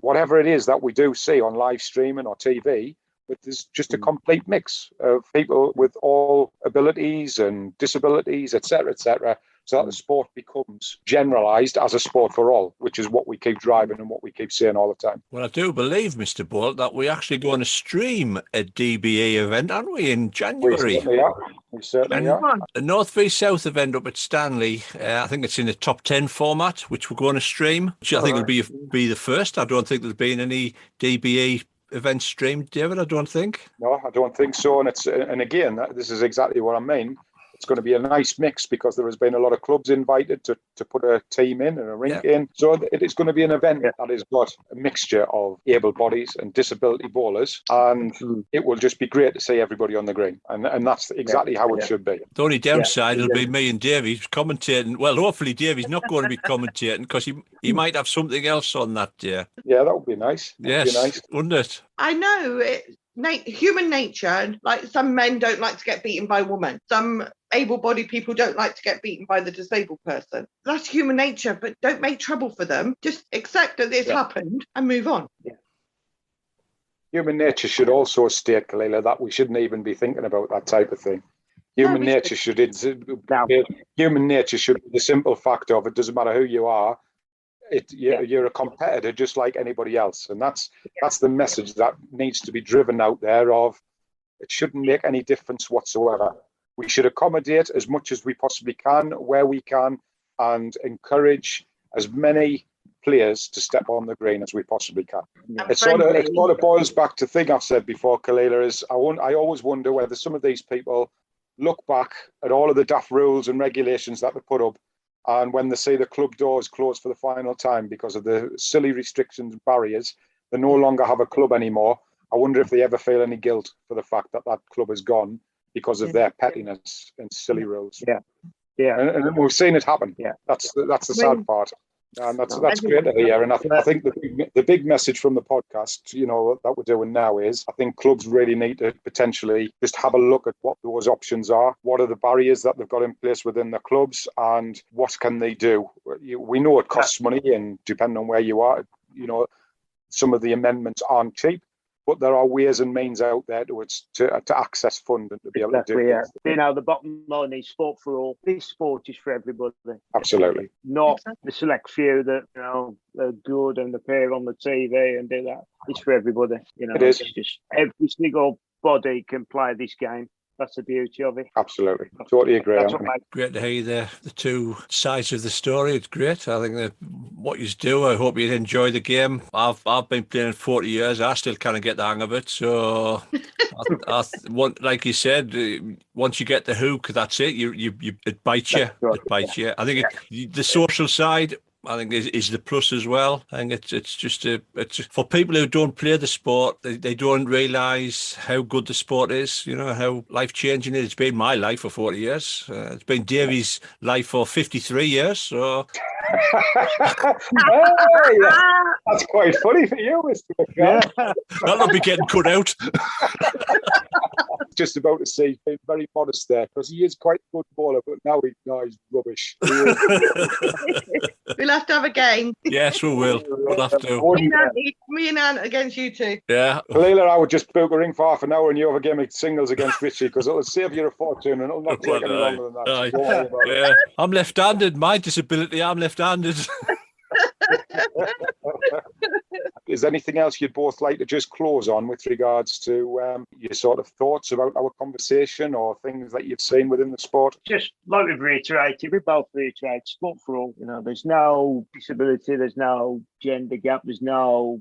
Speaker 3: whatever it is that we do see on live streaming or TV, but there's just a complete mix of people with all abilities and disabilities, etc., so that the sport becomes generalised as a sport for all, which is what we keep driving and what we keep saying all the time.
Speaker 1: Well, I do believe, Mr. Bolt, that we're actually going to stream a DBE event, aren't we, in January?
Speaker 3: We certainly are.
Speaker 1: A North v South event up at Stanley. I think it's in the top 10 format, which we're going to stream, which I think will be the first. I don't think there's been any DBE events streamed, David, I don't think.
Speaker 3: No, I don't think so. And again, this is exactly what I mean. It's going to be a nice mix because there has been a lot of clubs invited to put a team in and a rink in. So it is going to be an event that has got a mixture of able bodies and disability bowlers. And it will just be great to see everybody on the green. And that's exactly how it should be.
Speaker 1: The only downside will be me and Davey's commentating. Well, hopefully Davey's not going to be commentating because he might have something else on that day.
Speaker 3: Yeah, that would be nice.
Speaker 1: Yes, wouldn't it?
Speaker 5: I know human nature, like some men don't like to get beaten by women. Some able-bodied people don't like to get beaten by the disabled person. That's human nature, but don't make trouble for them. Just accept that this happened and move on.
Speaker 3: Yeah. Human nature should also state, Khalila, that we shouldn't even be thinking about that type of thing. Human nature should be the simple fact of it doesn't matter who you are. You're a competitor just like anybody else, and that's the message that needs to be driven out there. Of it shouldn't make any difference whatsoever. We should accommodate as much as we possibly can where we can, and encourage as many players to step on the green as we possibly can. It sort of boils back to the thing I've said before, Khalila, is I always wonder whether some of these people look back at all of the daft rules and regulations that they put up, and when they see the club doors closed for the final time because of the silly restrictions and barriers, they no longer have a club anymore. I wonder if they ever feel any guilt for the fact that that club is gone because of their pettiness and silly rules.
Speaker 4: Yeah.
Speaker 3: And we've seen it happen. Yeah. That's the sad part. And that's great to hear. And I think the big message from the podcast, that we're doing now is I think clubs really need to potentially just have a look at what those options are. What are the barriers that they've got in place within the clubs, and what can they do? We know it costs money, and depending on where you are, some of the amendments aren't cheap. But there are ways and means out there to access fund and to be able to do it.
Speaker 4: The bottom line is sport for all. This sport is for everybody.
Speaker 3: Absolutely.
Speaker 4: Not the select few that, are good and appear on the TV and do that. It's for everybody.
Speaker 3: It is.
Speaker 4: It's just every single body can play this game. That's the beauty of it.
Speaker 3: Absolutely. Totally agree.
Speaker 1: Great to hear the two sides of the story. It's great. I think that what you do, I hope you enjoy the game. I've been playing 40 years. I still kind of get the hang of it. So, like you said, once you get the hook, that's it. It bites you. It bites you. I think the social side, I think is the plus as well. I think it's just for people who don't play the sport, they don't realise how good the sport is. How life changing it is. It's been my life for 40 years. It's been Davy's life for 53 years. So
Speaker 3: that's quite funny for you, Mr. McCann.
Speaker 1: That'll be getting cut out.
Speaker 3: Just about to say, being very modest there, because he is quite a good bowler, but now he's rubbish.
Speaker 5: We'll have to have a game.
Speaker 1: Yes, we will. We'll have to.
Speaker 5: Me and Ant against you two.
Speaker 1: Yeah.
Speaker 3: Khalila, I would just book a ring for half an hour and you have a game of singles against Richie, because it'll save you a fortune and it'll not take any longer than that.
Speaker 1: Yeah. I'm left-handed. My disability, I'm left-handed.
Speaker 3: Is there anything else you'd both like to just close on with regards to your sort of thoughts about our conversation or things that you've seen within the sport?
Speaker 4: Just like we've reiterated, we both reiterate sport for all. There's no disability, there's no gender gap, there's no,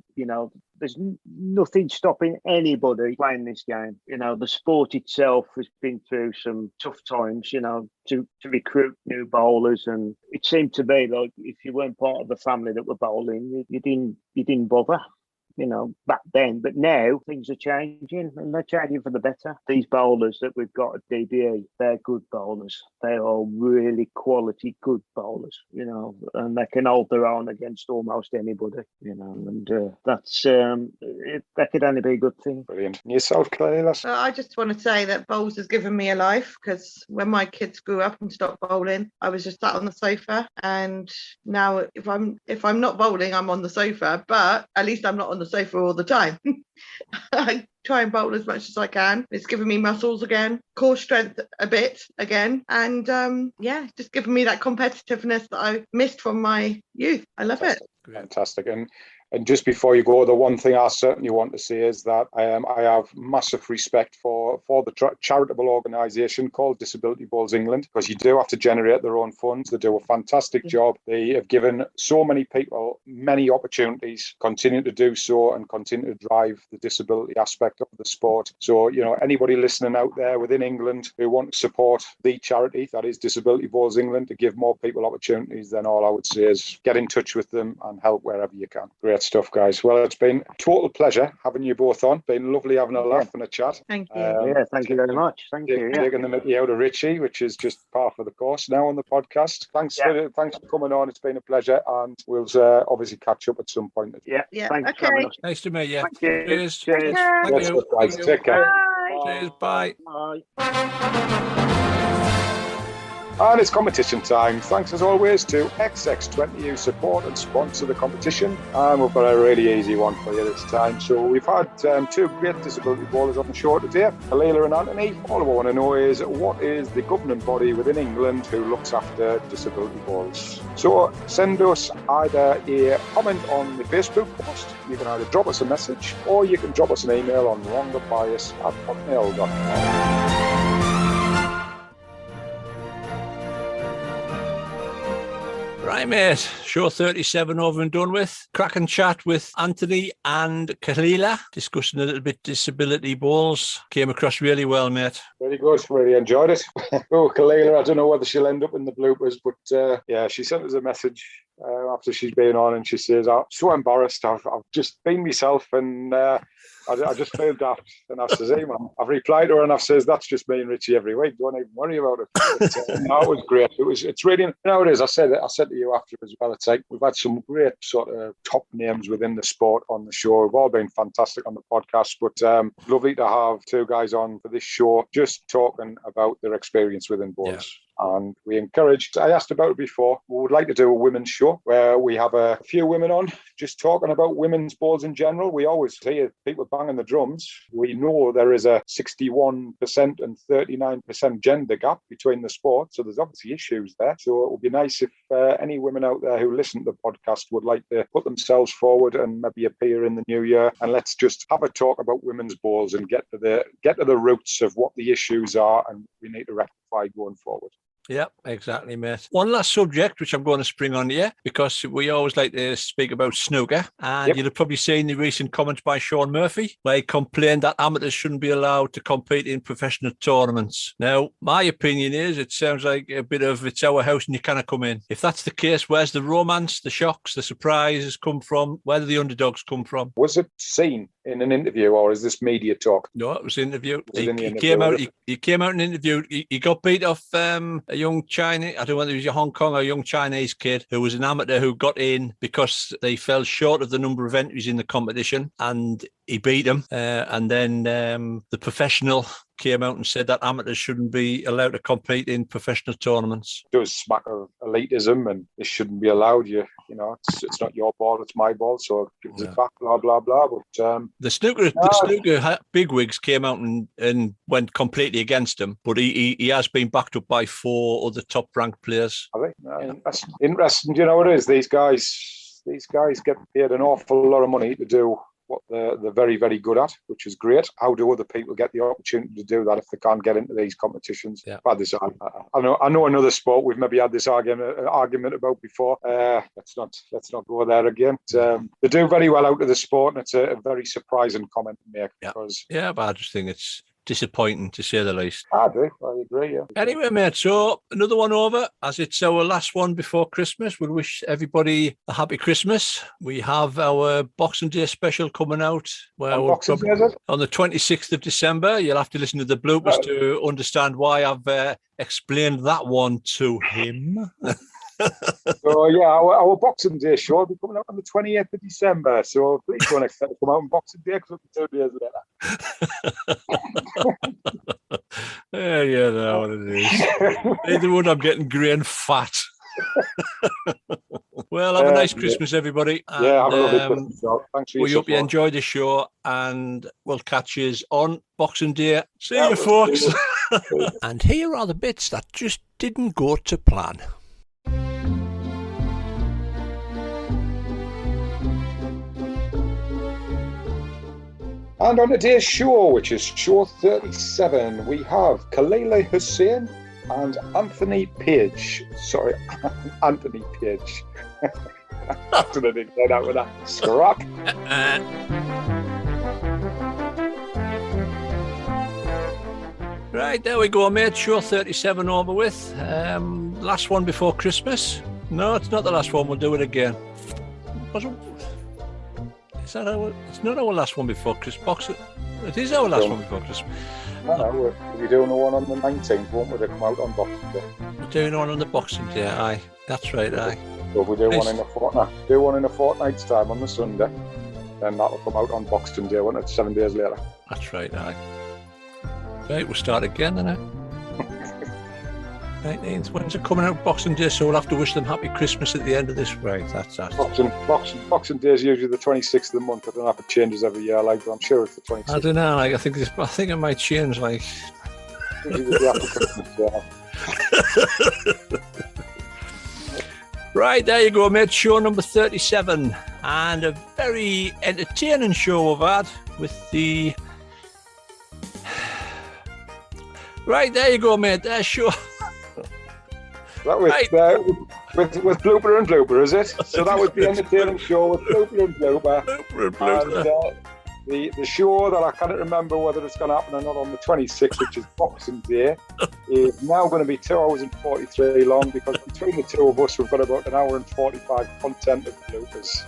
Speaker 4: there's nothing stopping anybody playing this game. The sport itself has been through some tough times, to recruit new bowlers, and it seemed to be like if you weren't part of the family that were bowling, you didn't bother. Back then, but now things are changing, and they're changing for the better. These bowlers that we've got at DBE, they're good bowlers. They are really quality, good bowlers, and they can hold their own against almost anybody, and that's that could only be a good thing.
Speaker 3: Brilliant. And yourself, Khalila?
Speaker 5: I just want to say that bowls has given me a life, because when my kids grew up and stopped bowling, I was just sat on the sofa, and now if I'm not bowling, I'm on the sofa, but at least I'm not on the the sofa all the time. I try and bowl as much as I can. It's given me muscles again, core strength a bit again, and just giving me that competitiveness that I missed from my youth. I love it.
Speaker 3: Fantastic. And just before you go, the one thing I certainly want to say is that I have massive respect for the charitable organisation called Disability Bowls England, because you do have to generate their own funds. They do a fantastic job. They have given so many people many opportunities, continue to do so, and continue to drive the disability aspect of the sport. So, anybody listening out there within England who want to support the charity, that is Disability Bowls England, to give more people opportunities, then all I would say is get in touch with them and help wherever you can. Great stuff, guys. Well, it's been a total pleasure having you both on. Been lovely having a laugh and a chat.
Speaker 5: Thank you.
Speaker 4: Thank you very much. Thank you.
Speaker 3: Taking the mickey out of Richie, which is just par for the course now on the podcast. Thanks for coming on. It's been a pleasure, and we'll obviously catch up at some point.
Speaker 5: Yeah.
Speaker 4: Thanks
Speaker 5: Okay.
Speaker 4: for having us.
Speaker 1: Nice to meet you.
Speaker 4: Thank you.
Speaker 1: Cheers.
Speaker 5: Cheers.
Speaker 1: Thank
Speaker 3: Yes,
Speaker 1: you.
Speaker 3: guys. Take care.
Speaker 1: Cheers. Bye.
Speaker 4: Bye.
Speaker 3: And it's competition time. Thanks as always to XX20 who support and sponsor the competition. And we've got a really easy one for you this time. So we've had two great disability bowlers on the show today, Khalila and Antony. All I want to know is, what is the governing body within England who looks after disability bowls? So send us either a comment on the Facebook post, you can either drop us a message, or you can drop us an email on wrongthebias@hotmail.com.
Speaker 1: Right, mate. Show 37 over and done with. Cracking chat with Antony and Khalila, discussing a little bit disability bowls. Came across really well, mate.
Speaker 3: Very good. Really enjoyed it. Khalila, I don't know whether she'll end up in the bloopers, but she sent us a message after she's been on, and she says, I'm so embarrassed. I've just been myself, and I just feel daft. And I says, hey, man, I've replied to her, and I've says, that's just me and Richie every week. Don't even worry about it. But, no, it was great. It's really, it is. I said to you after as well, it's like we've had some great sort of top names within the sport on the show. We've all been fantastic on the podcast, but lovely to have two guys on for this show, just talking about their experience within bowls. Yeah. And we encouraged, I asked about it before, we would like to do a women's show where we have a few women on just talking about women's bowls in general. We always hear people banging the drums. We know there is a 61% and 39% gender gap between the sports, so there's obviously issues there. So it would be nice if any women out there who listen to the podcast would like to put themselves forward and maybe appear in the new year, and let's just have a talk about women's bowls and get to the roots of what the issues are and we need to rectify going forward.
Speaker 1: Yeah, exactly, mate. One last subject, which I'm going to spring on you, because we always like to speak about snooker. And you'll have probably seen the recent comments by Sean Murphy, where he complained that amateurs shouldn't be allowed to compete in professional tournaments. Now, my opinion is it sounds like a bit of it's our house and you cannot come in. If that's the case, where's the romance, the shocks, the surprises come from? Where do the underdogs come from?
Speaker 3: Was it seen in an interview, or is this media talk?
Speaker 1: No, it was interviewed. He came out and interviewed. He got beat off a young Chinese, I don't know whether it was a Hong Kong or a young Chinese kid who was an amateur who got in because they fell short of the number of entries in the competition, and he beat him. And then the professional came out and said that amateurs shouldn't be allowed to compete in professional tournaments.
Speaker 3: It does smack of elitism, and this shouldn't be allowed. It's not your ball, it's my ball, so give us it back, blah, blah, blah. But
Speaker 1: the snooker bigwigs came out and went completely against him, but he has been backed up by 4 other top-ranked players.
Speaker 3: I think that's interesting. Do you know what it is? These guys get paid an awful lot of money to do what they're very, very good at, which is great. How do other people get the opportunity to do that if they can't get into these competitions? Yeah. I've had this, I know another sport we've maybe had this argument about before. Let's not go there again. They do very well out of the sport, and it's a very surprising comment to make.
Speaker 1: But I just think it's disappointing, to say the least.
Speaker 3: I do. I agree, yeah.
Speaker 1: Anyway, mate, so another one over. As it's our last one before Christmas, we'll wish everybody a happy Christmas. We have our Boxing Day special coming out. Where on the 26th of December. You'll have to listen to the bloopers to understand why I've explained that one to him.
Speaker 3: So our Boxing Day show will be coming out on the 28th of December. So please don't expect to come out on Boxing Day, because it'll be 2 days later.
Speaker 1: Yeah, know what it is. Either one, I'm getting grey and fat. Well, have a nice Christmas, everybody. And,
Speaker 3: have a lovely Christmas. Thanks for your
Speaker 1: we hope you
Speaker 3: support.
Speaker 1: enjoyed the show, and we'll catch you on Boxing Day. See you, folks. And here are the bits that just didn't go to plan.
Speaker 3: And on today's show, which is show 37, we have Khalila, Hussain and Antony Page. Sorry, Antony Page. That's what I didn't get out with that. Scrap.
Speaker 1: Right, there we go, mate. Show 37 over with. Last one before Christmas. No, it's not the last one. We'll do it again. It's not our last one before Christmas. It is our last one before Christmas.
Speaker 3: No, we're doing the one on the 19th, won't we? They come out on Boxing Day.
Speaker 1: We're doing one on the Boxing Day, aye. That's right, aye.
Speaker 3: So if we do one in a fortnight's time on the Sunday, then that'll come out on Boxing Day, won't it? 7 days later.
Speaker 1: That's right, aye. Right, we'll start again, then. 19th. When's it coming out? Boxing Day, so we'll have to wish them happy Christmas at the end of this. Right, that's that.
Speaker 3: Boxing Day is usually the 26th of the month. I don't know if it changes every year, but I'm sure it's the 26th.
Speaker 1: I don't know, I think it might change, Right, there you go, mate. Show number 37. And a very entertaining show we've had with the... Right, there you go, mate. There's show...
Speaker 3: That was
Speaker 1: right.
Speaker 3: With blooper and blooper, is it? So that was the entertaining show with blooper and blooper. And the show that I can't remember whether it's going to happen or not on the 26th, which is Boxing Day, is now going to be 2 hours and 43 long, because between the two of us, we've got about an hour and 45 content of bloopers.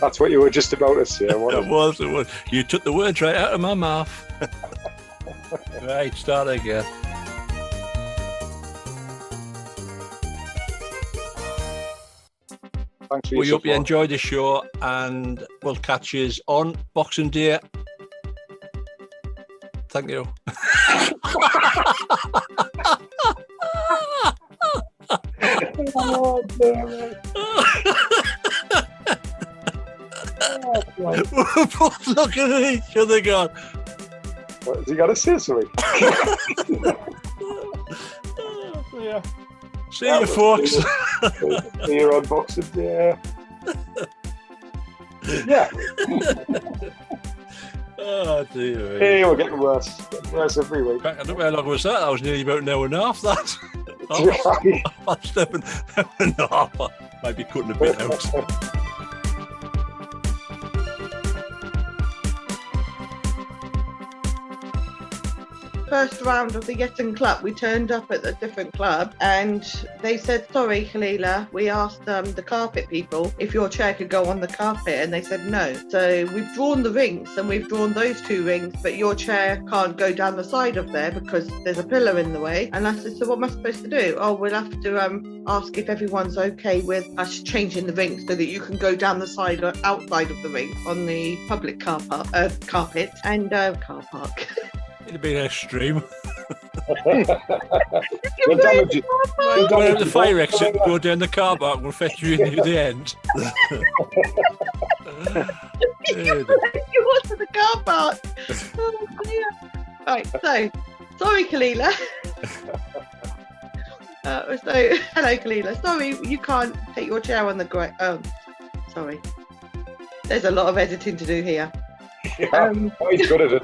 Speaker 3: That's what you were just about to say, wasn't it?
Speaker 1: It was. You took the words right out of my mouth. Right, start again. We hope you enjoyed the show, and we'll catch you on Boxing Day. Thank you.
Speaker 3: Oh, damn it.
Speaker 1: We're both looking at each other going,
Speaker 3: what, has he got to say something?
Speaker 1: Yeah. See you, folks.
Speaker 3: See you on Boxing Day. Yeah.
Speaker 1: Oh, dear.
Speaker 3: Hey, we're getting worse. Getting worse every week.
Speaker 1: I don't know how long was that. That was nearly about an hour and a half, that. That's an hour and a half. Might be cutting a bit out.
Speaker 5: First round of the Yeton Club, we turned up at a different club and they said, sorry, Khalila, we asked the carpet people if your chair could go on the carpet, and they said no. So we've drawn the rings, and we've drawn those 2 rings, but your chair can't go down the side of there because there's a pillar in the way. And I said, so what am I supposed to do? Oh, we'll have to ask if everyone's okay with us changing the rings so that you can go down the side or outside of the ring on the public carpet and car park.
Speaker 1: It'd be extreme.
Speaker 3: The
Speaker 1: fire exit, go down the car park, we'll fetch you into the end.
Speaker 5: You want to the car park? Oh, dear. Right, so sorry, Khalila. Hello, Khalila. Sorry, you can't take your chair on the ground. Oh, sorry. There's a lot of editing to do here.
Speaker 3: Yeah, he's good at it.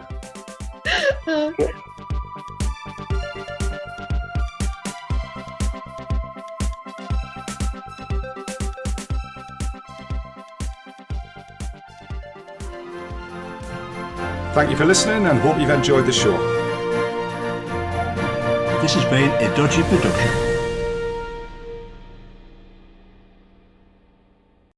Speaker 2: Thank you for listening and hope you've enjoyed the show.
Speaker 1: This has been a Dodgy production.